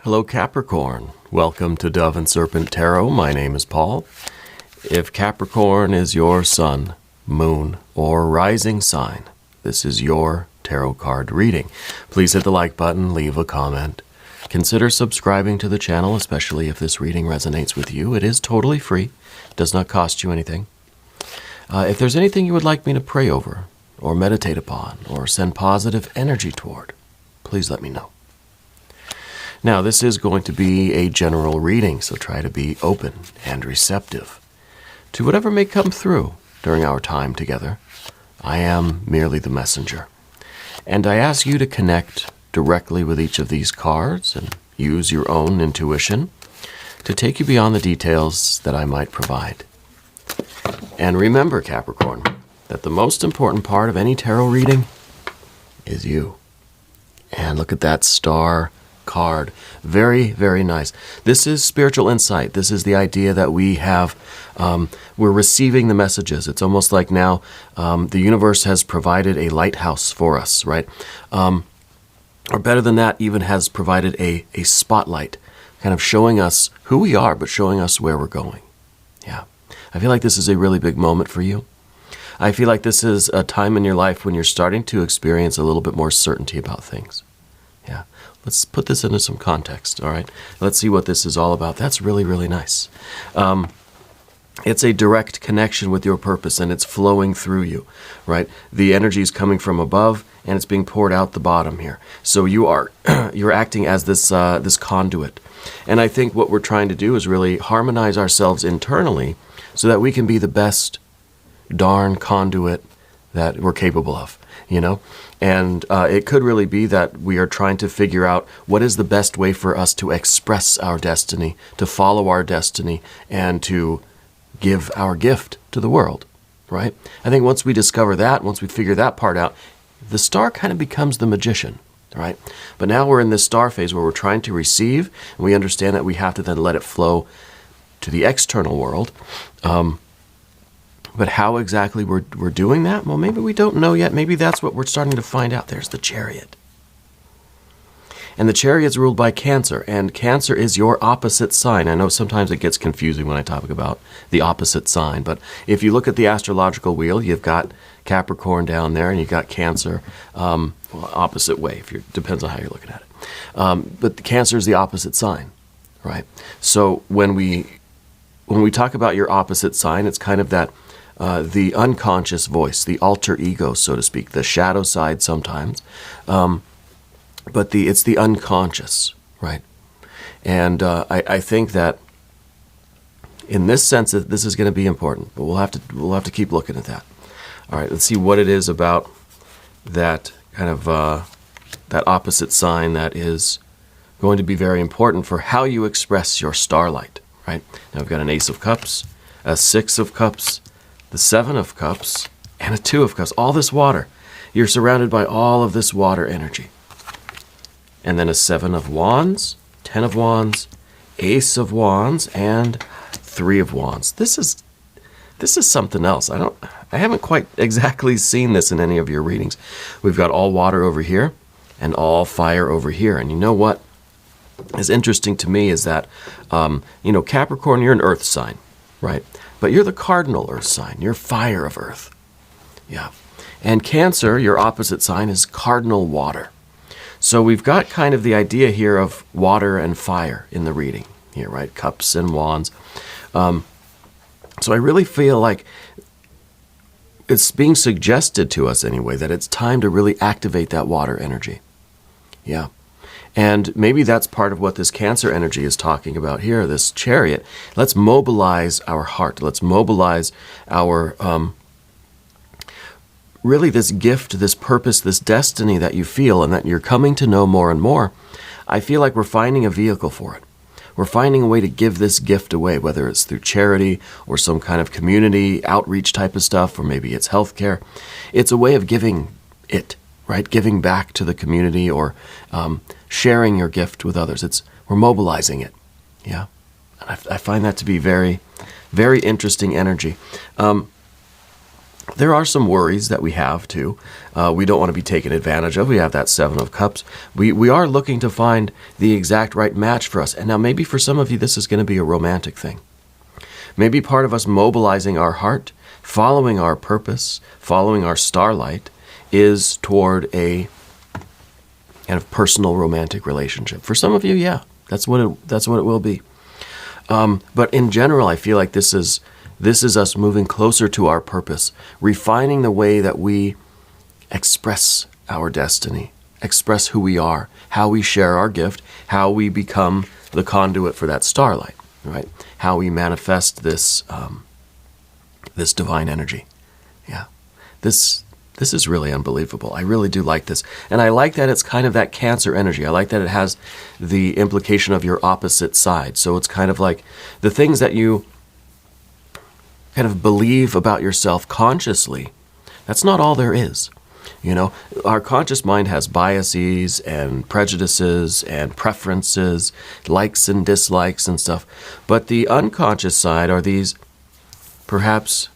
Hello Capricorn, welcome to Dove and Serpent Tarot. My name is Paul. If Capricorn is your sun, moon, or rising sign, this is your tarot card reading. Please hit the like button, leave a comment. Consider subscribing to the channel, especially if this reading resonates with you. It is totally free, does not cost you anything. If there's anything you would like me to pray over, or meditate upon, or send positive energy toward, please let me know. Now, this is going to be a general reading, so try to be open and receptive to whatever may come through during our time together. I am merely the messenger, and I ask you to connect directly with each of these cards and use your own intuition to take you beyond the details that I might provide. And remember, Capricorn, that the most important part of any tarot reading is you. And look at that star card. Very, very nice. This is spiritual insight. This is the idea that we have, we're receiving the messages. It's almost like now the universe has provided a lighthouse for us, right? Or better than that, even has provided a spotlight, kind of showing us who we are, but showing us where we're going. Yeah. I feel like this is a really big moment for you. I feel like this is a time in your life when you're starting to experience a little bit more certainty about things. Yeah. Let's put this into some context, all right? Let's see what this is all about. That's really, really nice. It's a direct connection with your purpose, and it's flowing through you, right? The energy is coming from above, and it's being poured out the bottom here. So you are you're acting as this this conduit. And I think what we're trying to do is really harmonize ourselves internally so that we can be the best darn conduit that we're capable of, you know? And it could really be that we are trying to figure out what is the best way for us to express our destiny, to follow our destiny, and to give our gift to the world, right? I think once we discover that, once we figure that part out, the star kind of becomes the magician, right? But now we're in this star phase where we're trying to receive, and we understand that we have to then let it flow to the external world. But how exactly we're doing that? Well, maybe we don't know yet. Maybe that's what we're starting to find out. There's the Chariot. And the Chariot's ruled by Cancer, and Cancer is your opposite sign. I know sometimes it gets confusing when I talk about the opposite sign, but if you look at the astrological wheel, you've got Capricorn down there, and you've got Cancer, well, opposite way, depends on how you're looking at it. But Cancer is the opposite sign, right? So when we talk about your opposite sign, it's kind of that the unconscious voice, the alter ego, so to speak, the shadow side sometimes, but it's the unconscious, right? And I think that in this sense, this is going to be important, but we'll have to keep looking at that. All right, let's see what it is about that kind of that opposite sign that is going to be very important for how you express your starlight, right? Now we've got an Ace of Cups, a Six of Cups, the Seven of Cups, and a Two of Cups. All this water. You're surrounded by all of this water energy. And then a Seven of Wands, Ten of Wands, Ace of Wands, and Three of Wands. This is something else. I haven't quite exactly seen this in any of your readings. We've got all water over here and all fire over here. And you know what is interesting to me is that, Capricorn, you're an earth sign, right? But you're the cardinal earth sign. You're fire of earth. Yeah. And Cancer, your opposite sign, is cardinal water. So we've got kind of the idea here of water and fire in the reading here, right? Cups and wands. So I really feel like it's being suggested to us anyway that it's time to really activate that water energy. Yeah. And maybe that's part of what this Cancer energy is talking about here, this Chariot. Let's mobilize our heart. Let's mobilize our, really this gift, this purpose, this destiny that you feel and that you're coming to know more and more. I feel like we're finding a vehicle for it. We're finding a way to give this gift away, whether it's through charity or some kind of community outreach type of stuff, or maybe it's healthcare. It's a way of giving it, right? Giving back to the community or sharing your gift with others. We're mobilizing it, yeah. And I find that to be very, very interesting energy. There are some worries that we have too. We don't want to be taken advantage of. We have that Seven of Cups. We are looking to find the exact right match for us. And now maybe for some of you, this is going to be a romantic thing. Maybe part of us mobilizing our heart, following our purpose, following our starlight, is toward a kind of personal romantic relationship. For some of you, yeah, that's what it will be. But in general, I feel like this is us moving closer to our purpose, refining the way that we express our destiny, express who we are, how we share our gift, how we become the conduit for that starlight, right? How we manifest this this divine energy. Yeah, this is really unbelievable. I really do like this. And I like that it's kind of that Cancer energy. I like that it has the implication of your opposite side. So it's kind of like the things that you kind of believe about yourself consciously, that's not all there is. You know, our conscious mind has biases and prejudices and preferences, likes and dislikes and stuff. But the unconscious side are these, perhaps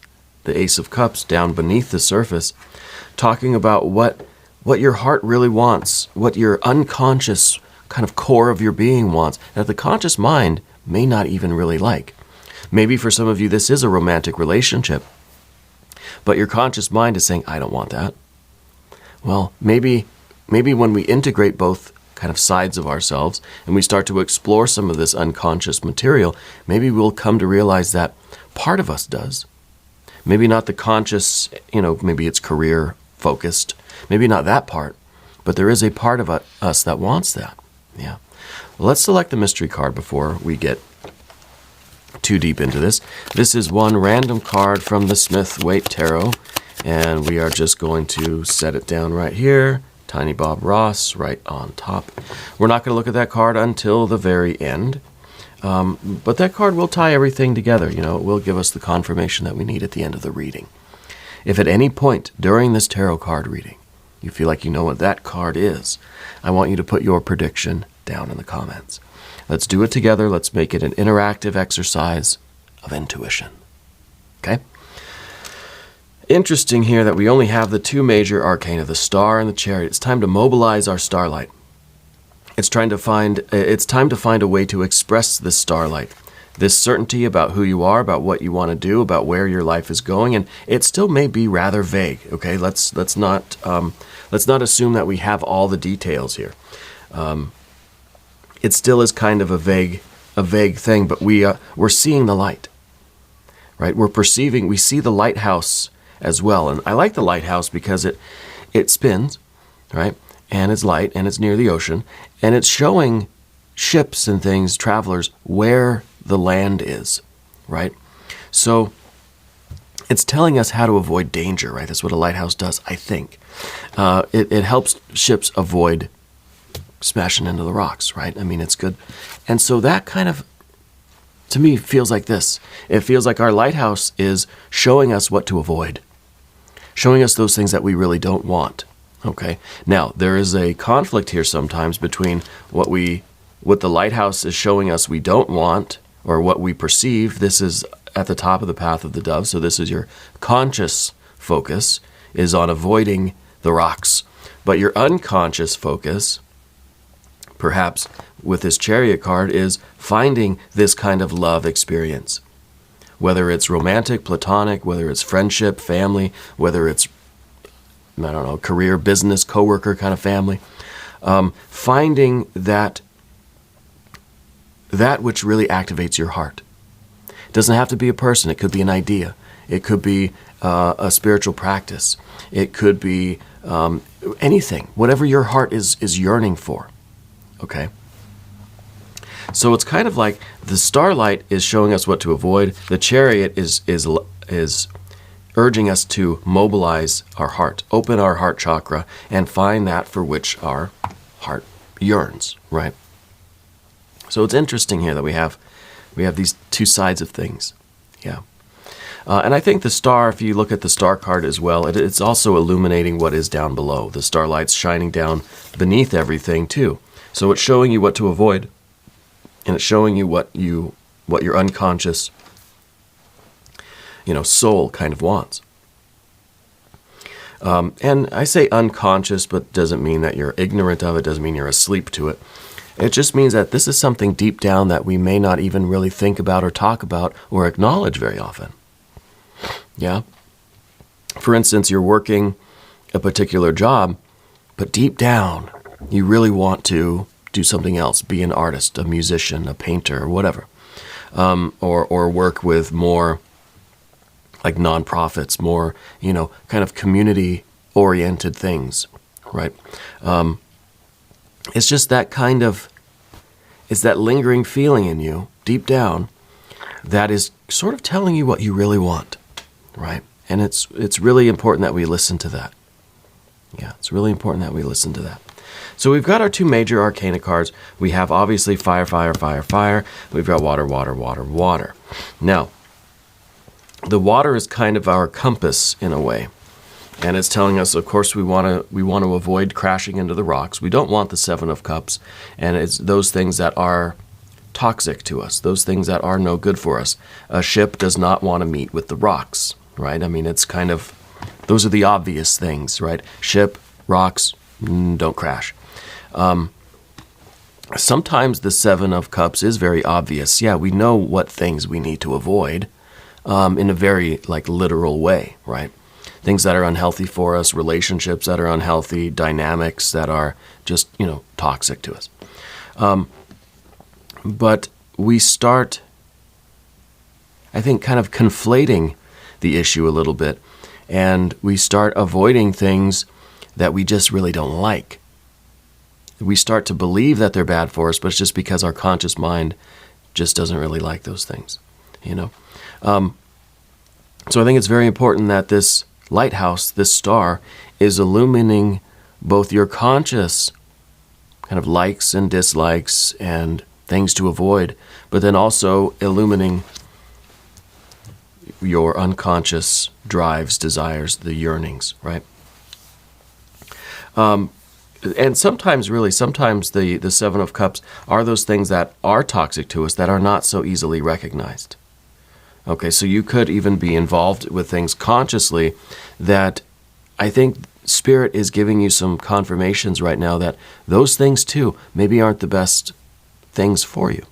the Ace of Cups down beneath the surface, talking about what your heart really wants, what your unconscious kind of core of your being wants, that the conscious mind may not even really like. Maybe for some of you, this is a romantic relationship, but your conscious mind is saying, I don't want that. Well, maybe when we integrate both kind of sides of ourselves and we start to explore some of this unconscious material, maybe we'll come to realize that part of us does. Maybe not the conscious, maybe it's career focused, maybe not that part, but there is a part of us that wants that. Yeah. Well, let's select the mystery card before we get too deep into this. This is one random card from the Smith-Waite Tarot, and we are just going to set it down right here. Tiny Bob Ross right on top. We're not going to look at that card until the very end, but that card will tie everything together. It will give us the confirmation that we need at the end of the reading. If at any point during this tarot card reading you feel like you know what that card is, I want you to put your prediction down in the comments. Let's do it together. Let's make it an interactive exercise of intuition. Okay? Interesting here that we only have the two major arcana, the Star and the Chariot. It's time to mobilize our starlight. It's time to find a way to express this starlight, this certainty about who you are, about what you want to do, about where your life is going, and it still may be rather vague. Okay, let's not assume that we have all the details here. It still is kind of a vague thing, but we're seeing the light, right? We see the lighthouse as well, and I like the lighthouse because it spins, right? And it's light, and it's near the ocean, and it's showing ships and things, travelers, where the land is, right? So it's telling us how to avoid danger, right? That's what a lighthouse does, I think. It helps ships avoid smashing into the rocks, right? I mean, it's good. And so that kind of, to me, feels like this. It feels like our lighthouse is showing us what to avoid, showing us those things that we really don't want. Okay. Now, there is a conflict here sometimes between what the lighthouse is showing us we don't want, or what we perceive. This is at the top of the path of the dove. So this is your conscious focus is on avoiding the rocks. But your unconscious focus, perhaps with this Chariot card, is finding this kind of love experience. Whether it's romantic, platonic, whether it's friendship, family, whether it's, career, business, coworker kind of family. Finding that which really activates your heart. It doesn't have to be a person. It could be an idea. It could be a spiritual practice. It could be anything, whatever your heart is yearning for. Okay? So it's kind of like the starlight is showing us what to avoid. The Chariot is urging us to mobilize our heart, open our heart chakra, and find that for which our heart yearns, right? So it's interesting here that we have these two sides of things. Yeah. And I think the Star, if you look at the Star card as well, it's also illuminating what is down below. The starlight's shining down beneath everything too. So it's showing you what to avoid, and it's showing you what your unconscious, soul kind of wants. And I say unconscious, but doesn't mean that you're ignorant of it, doesn't mean you're asleep to it. It just means that this is something deep down that we may not even really think about or talk about or acknowledge very often. Yeah? For instance, you're working a particular job, but deep down, you really want to do something else, be an artist, a musician, a painter, or whatever. Or work with more like nonprofits, more, kind of community-oriented things, right? It's just that it's that lingering feeling in you, deep down, that is sort of telling you what you really want, right? And it's really important that we listen to that. Yeah, it's really important that we listen to that. So we've got our two major arcana cards. We have obviously fire, fire, fire, fire. We've got water, water, water, water. Now, the water is kind of our compass in a way. And it's telling us, of course, we want to avoid crashing into the rocks. We don't want the Seven of Cups. And it's those things that are toxic to us, those things that are no good for us. A ship does not want to meet with the rocks, right? I mean, it's kind of, those are the obvious things, right? Ship, rocks, don't crash. Sometimes the Seven of Cups is very obvious. Yeah, we know what things we need to avoid in a very literal way, right? Things that are unhealthy for us, relationships that are unhealthy, dynamics that are just, toxic to us. But we start, I think, kind of conflating the issue a little bit, and we start avoiding things that we just really don't like. We start to believe that they're bad for us, but it's just because our conscious mind just doesn't really like those things, So I think it's very important that this lighthouse, this star, is illumining both your conscious kind of likes and dislikes and things to avoid, but then also illumining your unconscious drives, desires, the yearnings, right? And sometimes the Seven of Cups are those things that are toxic to us that are not so easily recognized. Okay, so you could even be involved with things consciously that I think Spirit is giving you some confirmations right now that those things too maybe aren't the best things for you.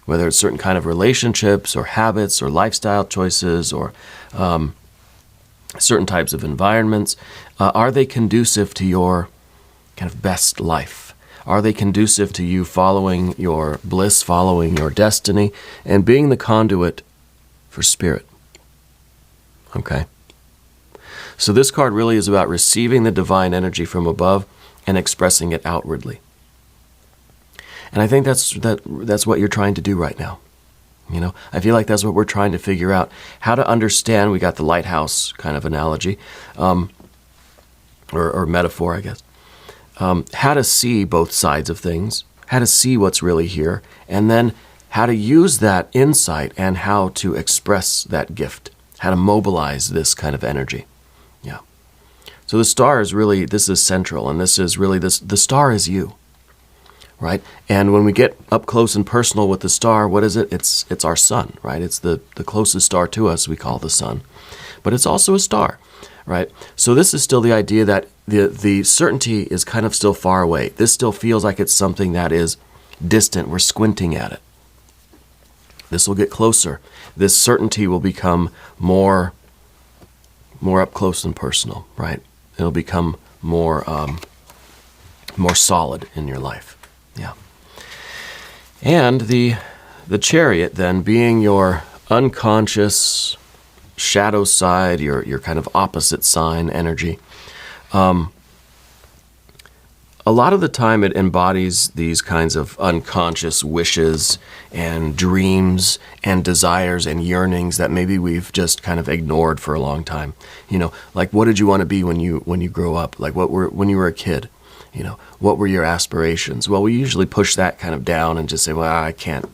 Whether it's certain kind of relationships or habits or lifestyle choices or certain types of environments, are they conducive to your kind of best life? Are they conducive to you following your bliss, following your destiny, and being the conduit for Spirit? Okay. So this card really is about receiving the divine energy from above and expressing it outwardly. And I think that's what you're trying to do right now. I feel like that's what we're trying to figure out. How to understand, we got the lighthouse kind of analogy, or metaphor, I guess. How to see both sides of things, how to see what's really here, and then how to use that insight and how to express that gift, how to mobilize this kind of energy. Yeah. So the star is really, this is central, and this is really, the star is you, right? And when we get up close and personal with the star, what is it? It's our sun, right? It's the closest star to us, we call the sun. But it's also a star, right? So this is still the idea that the certainty is kind of still far away. This still feels like it's something that is distant. We're squinting at it. This will get closer. This certainty will become more up close and personal, right? It'll become more solid in your life. Yeah. And the chariot then being your unconscious shadow side, your kind of opposite sign energy. A lot of the time it embodies these kinds of unconscious wishes and dreams and desires and yearnings that maybe we've just kind of ignored for a long time. Like what did you want to be when you grow up? Like when you were a kid? What were your aspirations? Well, we usually push that kind of down and just say, well, I can't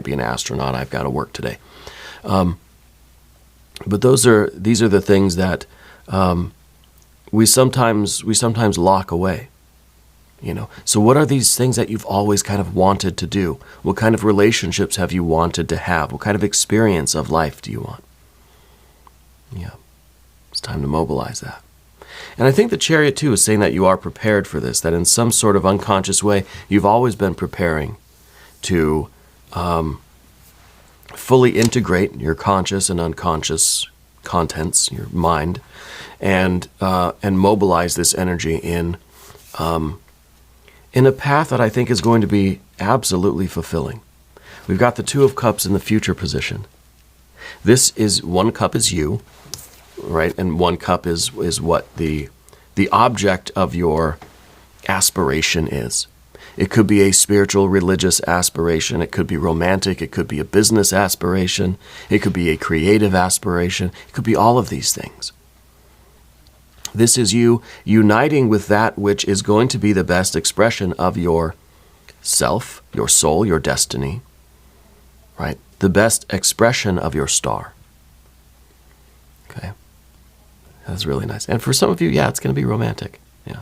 be an astronaut. I've got to work today. But these are the things that we sometimes lock away. So what are these things that you've always kind of wanted to do? What kind of relationships have you wanted to have? What kind of experience of life do you want? Yeah, it's time to mobilize that. And I think the Chariot, too, is saying that you are prepared for this, that in some sort of unconscious way, you've always been preparing to fully integrate your conscious and unconscious contents, your mind, and mobilize this energy in a path that I think is going to be absolutely fulfilling. We've got the Two of Cups in the future position. This is, one cup is you, right? And one cup is what the object of your aspiration is. It could be a spiritual, religious aspiration. It could be romantic. It could be a business aspiration. It could be a creative aspiration. It could be all of these things. This is you uniting with that which is going to be the best expression of your self, your soul, your destiny, right? The best expression of your star. Okay. That's really nice. And for some of you, yeah, it's going to be romantic. Yeah.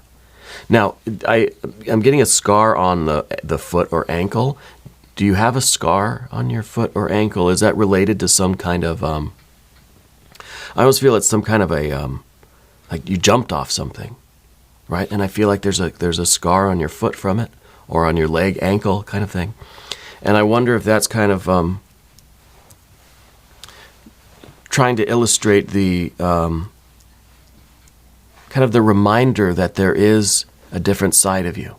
Now, I'm getting a scar on the foot or ankle. Do you have a scar on your foot or ankle? Is that related to some kind of, I always feel it's some kind of a, like you jumped off something, right? And I feel like there's a scar on your foot from it, or on your leg, ankle kind of thing. And I wonder if that's kind of trying to illustrate the kind of the reminder that there is a different side of you.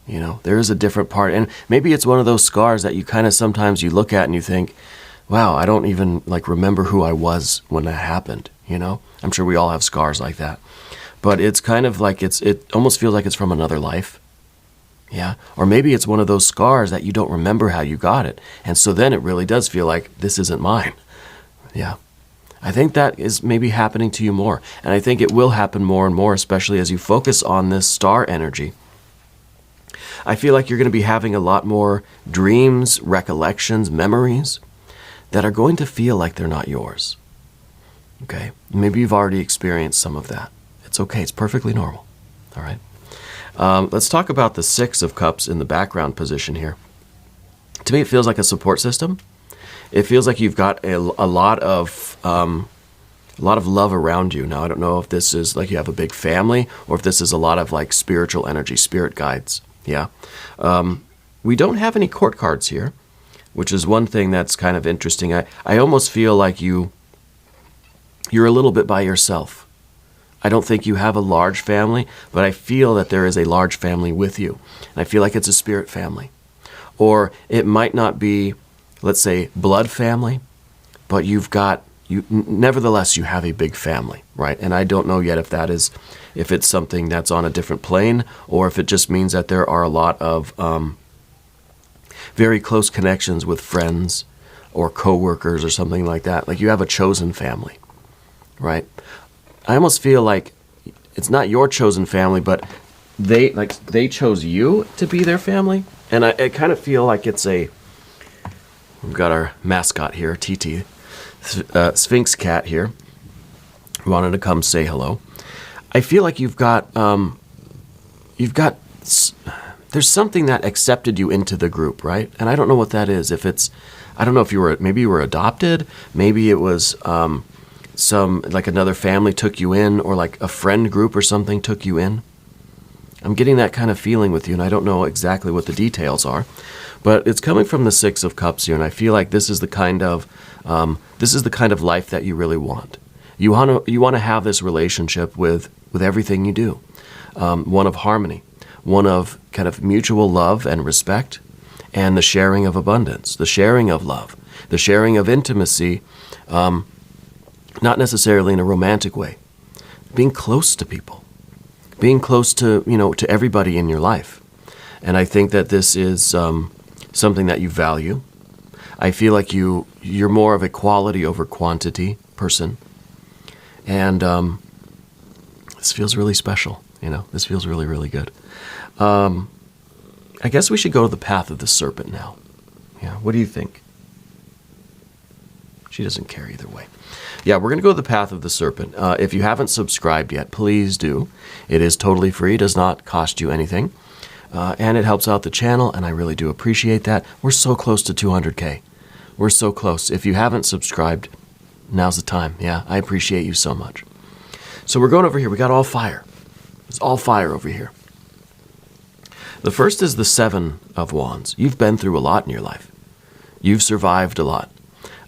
You know, there is a different part. And maybe it's one of those scars that you kind of sometimes you look at and you think, wow, I don't even like remember who I was when that happened, you know? I'm sure we all have scars like that. But it's kind of like it almost feels like it's from another life. Yeah. Or maybe it's one of those scars that you don't remember how you got it. And so then it really does feel like this isn't mine. Yeah. I think that is maybe happening to you more. And I think it will happen more and more, especially as you focus on this star energy. I feel like you're going to be having a lot more dreams, recollections, memories that are going to feel like they're not yours. Okay? Maybe you've already experienced some of that. It's okay. It's perfectly normal. All right? Let's talk about the Six of Cups in the background position here. To me, it feels like a support system. It feels like you've got a lot of love around you. Now, I don't know if this is like you have a big family or if this is a lot of like spiritual energy, spirit guides. Yeah. We don't have any court cards here, which is one thing that's kind of interesting. I almost feel like you're a little bit by yourself. I don't think you have a large family, but I feel that there is a large family with you. And I feel like it's a spirit family. Or it might not be, let's say, blood family, but nevertheless, you have a big family, right? And I don't know yet if it's something that's on a different plane, or if it just means that there are a lot of very close connections with friends or coworkers or something like that. Like you have a chosen family, right? I almost feel like it's not your chosen family, but they chose you to be their family. And I kind of feel like we've got our mascot here, TT, Sphinx cat here, who wanted to come say hello. I feel like there's something that accepted you into the group, right? And I don't know what that is. I don't know if maybe you were adopted, maybe it was like another family took you in, or like a friend group or something took you in. I'm getting that kind of feeling with you, and I don't know exactly what the details are, but it's coming from the Six of Cups here, and I feel like this is the kind of life that you really want. You want to have this relationship with everything you do, one of harmony, one of kind of mutual love and respect, and the sharing of abundance, the sharing of love, the sharing of intimacy, not necessarily in a romantic way, being close to people, being close to everybody in your life. And I think that this is something that you value. I feel like you're more of a quality over quantity person. And this feels really special. This feels really, really good. I guess we should go to the path of the serpent now. Yeah, what do you think? She doesn't care either way. Yeah, we're going to go to the path of the serpent. If you haven't subscribed yet, please do. It is totally free. It does not cost you anything. And it helps out the channel, and I really do appreciate that. We're so close to 200K. We're so close. If you haven't subscribed, now's the time. Yeah, I appreciate you so much. So we're going over here. We got all fire. It's all fire over here. The first is the Seven of Wands. You've been through a lot in your life. You've survived a lot.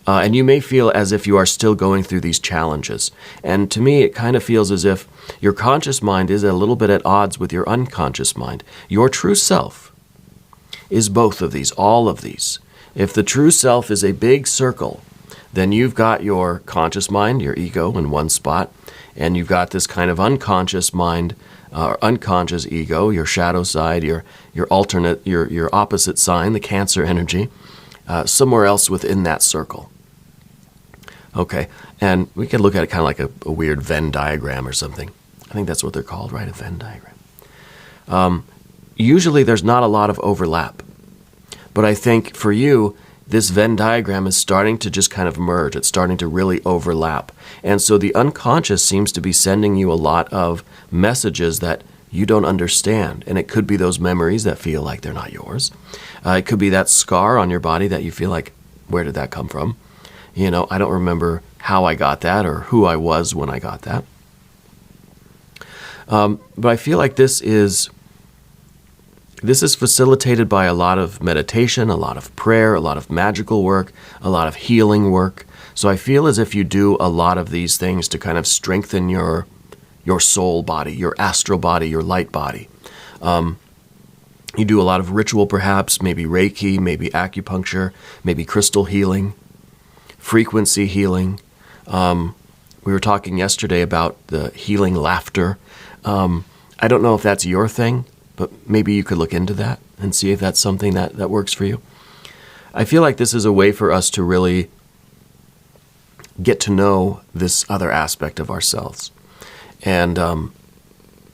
And you may feel as if you are still going through these challenges. And to me, it kind of feels as if your conscious mind is a little bit at odds with your unconscious mind. Your true self is both of these, all of these. If the true self is a big circle, then you've got your conscious mind, your ego, in one spot, and you've got this kind of unconscious mind, unconscious ego, your shadow side, your alternate, your opposite sign, the Cancer energy, somewhere else within that circle. Okay, and we could look at it kind of like a weird Venn diagram or something. I think that's what they're called, right? A Venn diagram. Usually there's not a lot of overlap, but I think for you, this Venn diagram is starting to just kind of merge. It's starting to really overlap. And so the unconscious seems to be sending you a lot of messages that you don't understand. And it could be those memories that feel like they're not yours. It could be that scar on your body that you feel like, where did that come from? You know, I don't remember how I got that or who I was when I got that. But I feel like this is facilitated by a lot of meditation, a lot of prayer, a lot of magical work, a lot of healing work. So I feel as if you do a lot of these things to kind of strengthen your soul body, your astral body, your light body. You do a lot of ritual perhaps, maybe Reiki, maybe acupuncture, maybe crystal healing, frequency healing. We were talking yesterday about the healing laughter. I don't know if that's your thing, but maybe you could look into that and see if that's something that works for you. I feel like this is a way for us to really get to know this other aspect of ourselves. And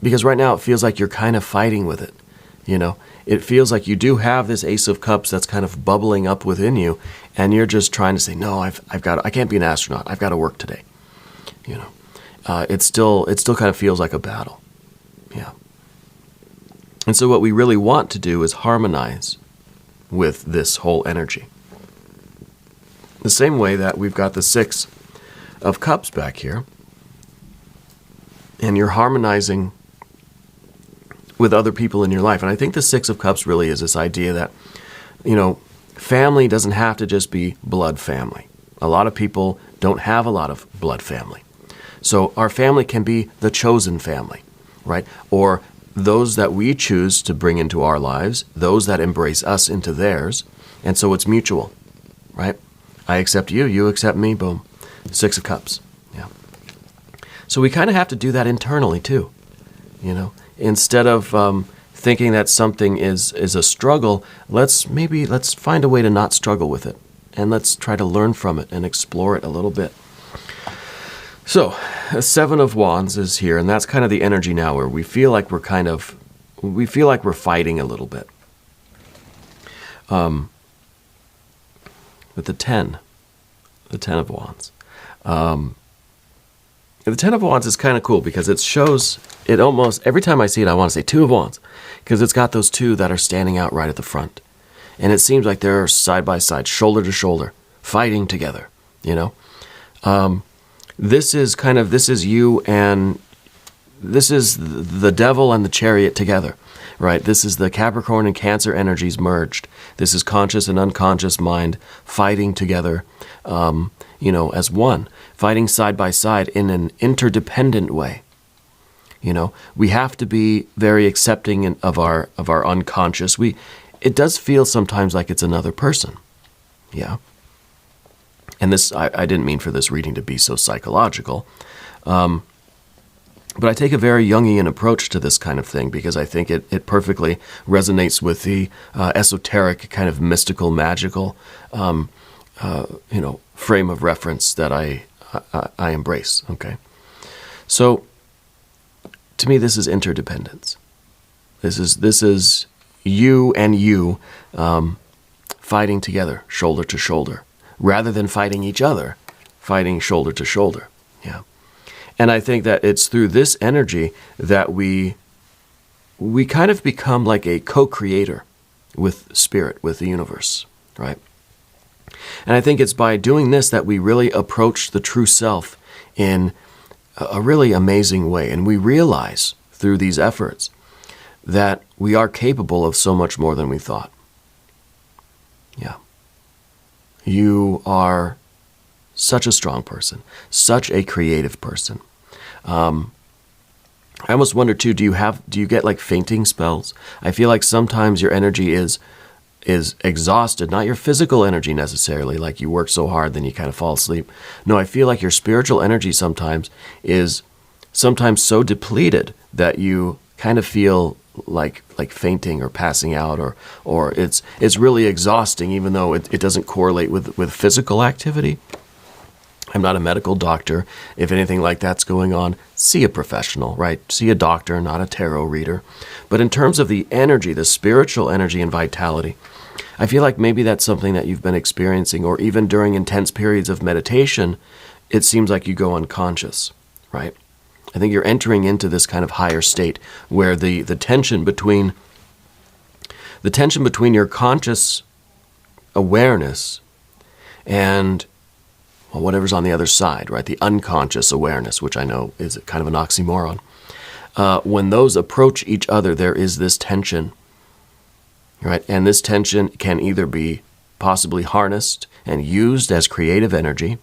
because right now it feels like you're kind of fighting with it. You know, it feels like you do have this Ace of Cups that's kind of bubbling up within you, and you're just trying to say, no, I can't be an astronaut. I've got to work today. You know, it still kind of feels like a battle. Yeah. And so what we really want to do is harmonize with this whole energy. The same way that we've got the Six of Cups back here, and you're harmonizing with other people in your life. And I think the Six of Cups really is this idea that, you know, family doesn't have to just be blood family. A lot of people don't have a lot of blood family. So our family can be the chosen family, right? Or those that we choose to bring into our lives, those that embrace us into theirs. And so it's mutual, right? I accept you, you accept me, boom. Six of Cups, yeah. So we kind of have to do that internally too, you know? Instead of thinking that something is a struggle, let's find a way to not struggle with it. And let's try to learn from it and explore it a little bit. So, a Seven of Wands is here, and that's kind of the energy now where we feel like we're fighting a little bit. With the Ten of Wands. The Ten of Wands is kind of cool because it shows, it almost, every time I see it, I want to say Two of Wands, because it's got those two that are standing out right at the front. And it seems like they're side by side, shoulder to shoulder, fighting together, you know? This is you and this is the devil and the chariot together, right? This is the Capricorn and Cancer energies merged. This is conscious and unconscious mind fighting together, you know, as one, fighting side by side in an interdependent way. You know, we have to be very accepting of our unconscious. It does feel sometimes like it's another person, yeah. And this, I didn't mean for this reading to be so psychological, but I take a very Jungian approach to this kind of thing because I think it perfectly resonates with the esoteric, kind of mystical, magical, you know, frame of reference that I embrace. Okay, so to me, this is interdependence. This is you and you fighting together, shoulder to shoulder. Rather than fighting each other, fighting shoulder to shoulder. Yeah. And I think that it's through this energy that we kind of become like a co-creator with spirit, with the universe, right? And I think it's by doing this that we really approach the true self in a really amazing way. And we realize through these efforts that we are capable of so much more than we thought. Yeah. You are such a strong person, such a creative person. I almost wonder too, do you get like fainting spells? I feel like sometimes your energy is exhausted, not your physical energy necessarily, like you work so hard then you kind of fall asleep. No, I feel like your spiritual energy sometimes is so depleted that you kind of feel like fainting or passing out, or it's really exhausting, even though it doesn't correlate with physical activity. I'm not a medical doctor. If anything like that's going on, see a professional, right? See a doctor, not a tarot reader. But in terms of the energy, the spiritual energy and vitality, I feel like maybe that's something that you've been experiencing, or even during intense periods of meditation, it seems like you go unconscious, right? I think you're entering into this kind of higher state where the tension between your conscious awareness and whatever's on the other side, right? The unconscious awareness, which I know is kind of an oxymoron. When those approach each other, there is this tension, right? And this tension can either be possibly harnessed and used as creative energy,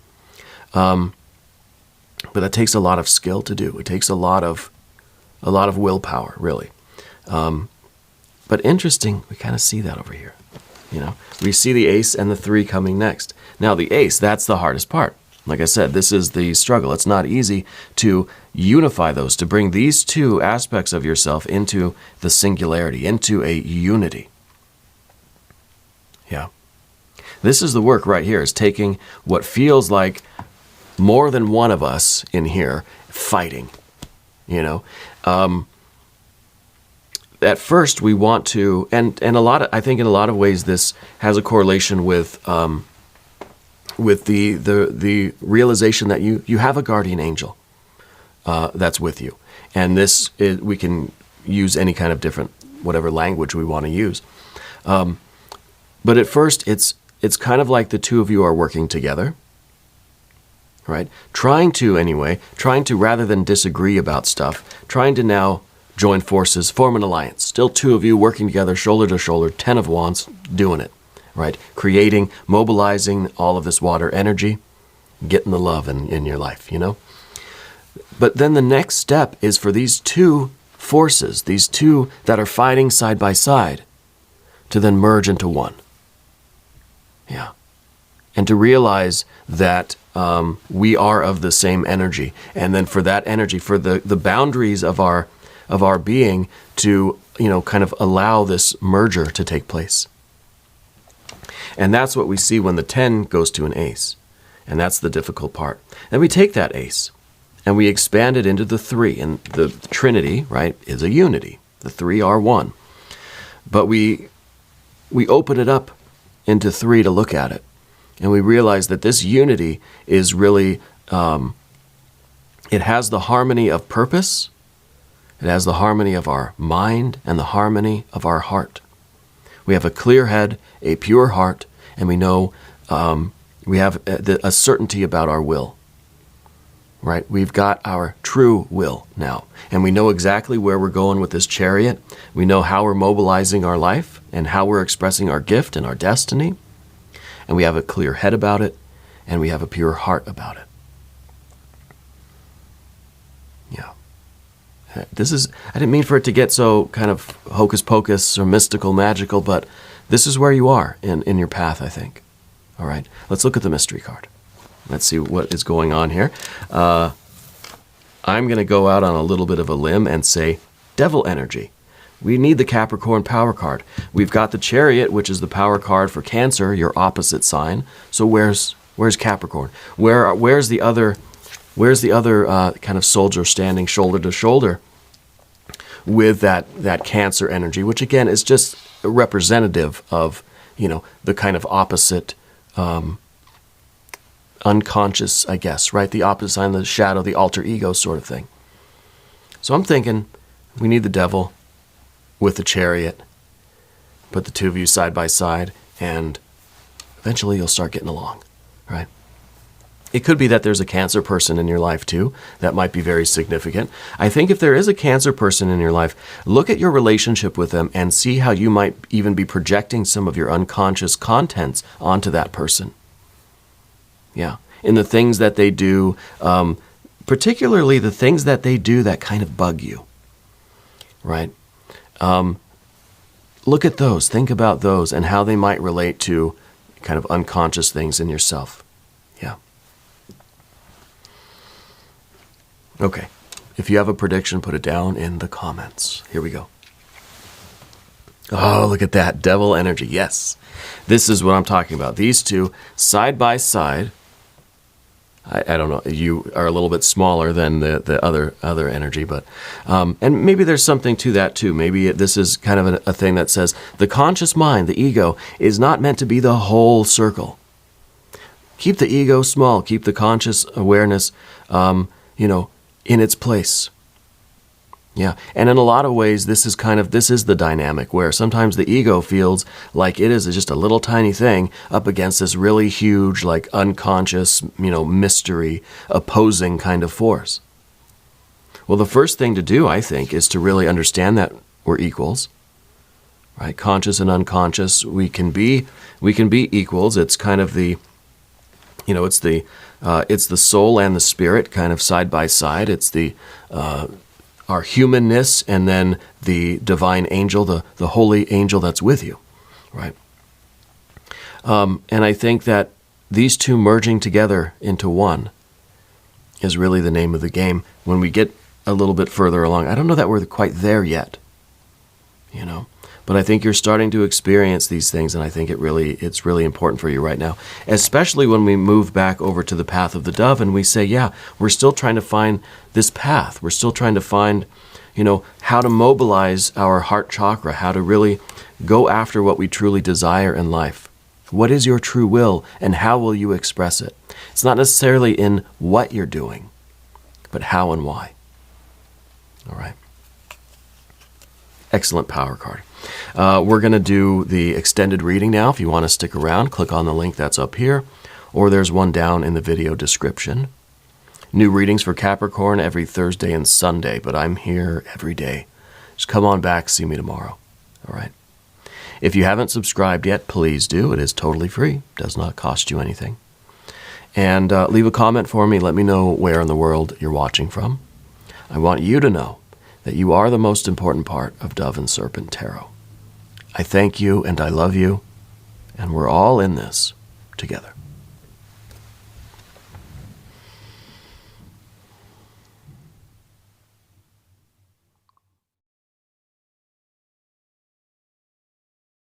but that takes a lot of skill to do. It takes a lot of willpower, really. But interesting, we kind of see that over here. We see the ace and the 3 coming next. Now the ace, that's the hardest part. Like I said, this is the struggle. It's not easy to unify those, to bring these two aspects of yourself into the singularity, into a unity. Yeah. This is the work right here, is taking what feels like more than one of us in here fighting, At first, we want to, and I think in a lot of ways, this has a correlation with the realization that you have a guardian angel that's with you, and we can use any kind of different whatever language we want to use. But at first, it's kind of like the two of you are working together, right? Trying to rather than disagree about stuff, trying to now join forces, form an alliance. Still two of you working together, shoulder to shoulder, 10 of wands, doing it, right? Creating, mobilizing all of this water energy, getting the love in your life, But then the next step is for these two forces, these two that are fighting side by side, to then merge into one. Yeah. And to realize that we are of the same energy. And then for that energy, for the boundaries of our being to, kind of allow this merger to take place. And that's what we see when the 10 goes to an ace. And that's the difficult part. Then we take that ace and we expand it into the 3. And the Trinity, right, is a unity. The 3 are one. But we open it up into 3 to look at it. And we realize that this unity is really, it has the harmony of purpose. It has the harmony of our mind and the harmony of our heart. We have a clear head, a pure heart, and we know we have a certainty about our will. Right? We've got our true will now, and we know exactly where we're going with this chariot. We know how we're mobilizing our life and how we're expressing our gift and our destiny, and we have a clear head about it, and we have a pure heart about it. Yeah. I didn't mean for it to get so kind of hocus pocus or mystical, magical, but this is where you are in your path, I think. All right, let's look at the mystery card. Let's see what is going on here. I'm going to go out on a little bit of a limb and say devil energy. We need the Capricorn power card. We've got the Chariot, which is the power card for Cancer, your opposite sign. So where's Capricorn? Where's the other kind of soldier standing shoulder to shoulder with that Cancer energy, which again is just representative of the kind of opposite unconscious, I guess, right? The opposite sign, the shadow, the alter ego sort of thing. So I'm thinking we need the devil with the Chariot, put the two of you side by side, and eventually you'll start getting along, right? It could be that there's a Cancer person in your life too. That might be very significant. I think if there is a Cancer person in your life, look at your relationship with them and see how you might even be projecting some of your unconscious contents onto that person. Yeah. In the things that they do, particularly the things that they do that kind of bug you, right? Look at those. Think about those and how they might relate to kind of unconscious things in yourself. Yeah. Okay, if you have a prediction, put it down in the comments. Here we go. Oh, look at that. Devil energy. Yes. This is what I'm talking about. These two, side by side. I don't know. You are a little bit smaller than the other energy, but and maybe there's something to that too. Maybe this is kind of a thing that says the conscious mind, the ego, is not meant to be the whole circle. Keep the ego small. Keep the conscious awareness, in its place. Yeah, and in a lot of ways, this is the dynamic where sometimes the ego feels like it is just a little tiny thing up against this really huge, like unconscious, mystery, opposing kind of force. Well, the first thing to do, I think, is to really understand that we're equals, right? Conscious and unconscious, we can be equals. It's kind of the, it's the soul and the spirit kind of side by side. It's the our humanness and then the divine angel, the holy angel that's with you, right? And I think that these two merging together into one is really the name of the game. When we get a little bit further along, I don't know that we're quite there yet, but I think you're starting to experience these things, and I think it's really important for you right now, especially when we move back over to the path of the dove and we say, yeah, we're still trying to find this path. We're still trying to find, how to mobilize our heart chakra, how to really go after what we truly desire in life. What is your true will, and how will you express it? It's not necessarily in what you're doing, but how and why. All right. Excellent power card. We're going to do the extended reading now. If you want to stick around, click on the link that's up here, or there's one down in the video description. New readings for Capricorn every Thursday and Sunday, but I'm here every day. Just come on back, see me tomorrow. All right. If you haven't subscribed yet, please do. It is totally free. Does not cost you anything. And leave a comment for me. Let me know where in the world you're watching from. I want you to know that you are the most important part of Dove and Serpent Tarot. I thank you and I love you, and we're all in this together.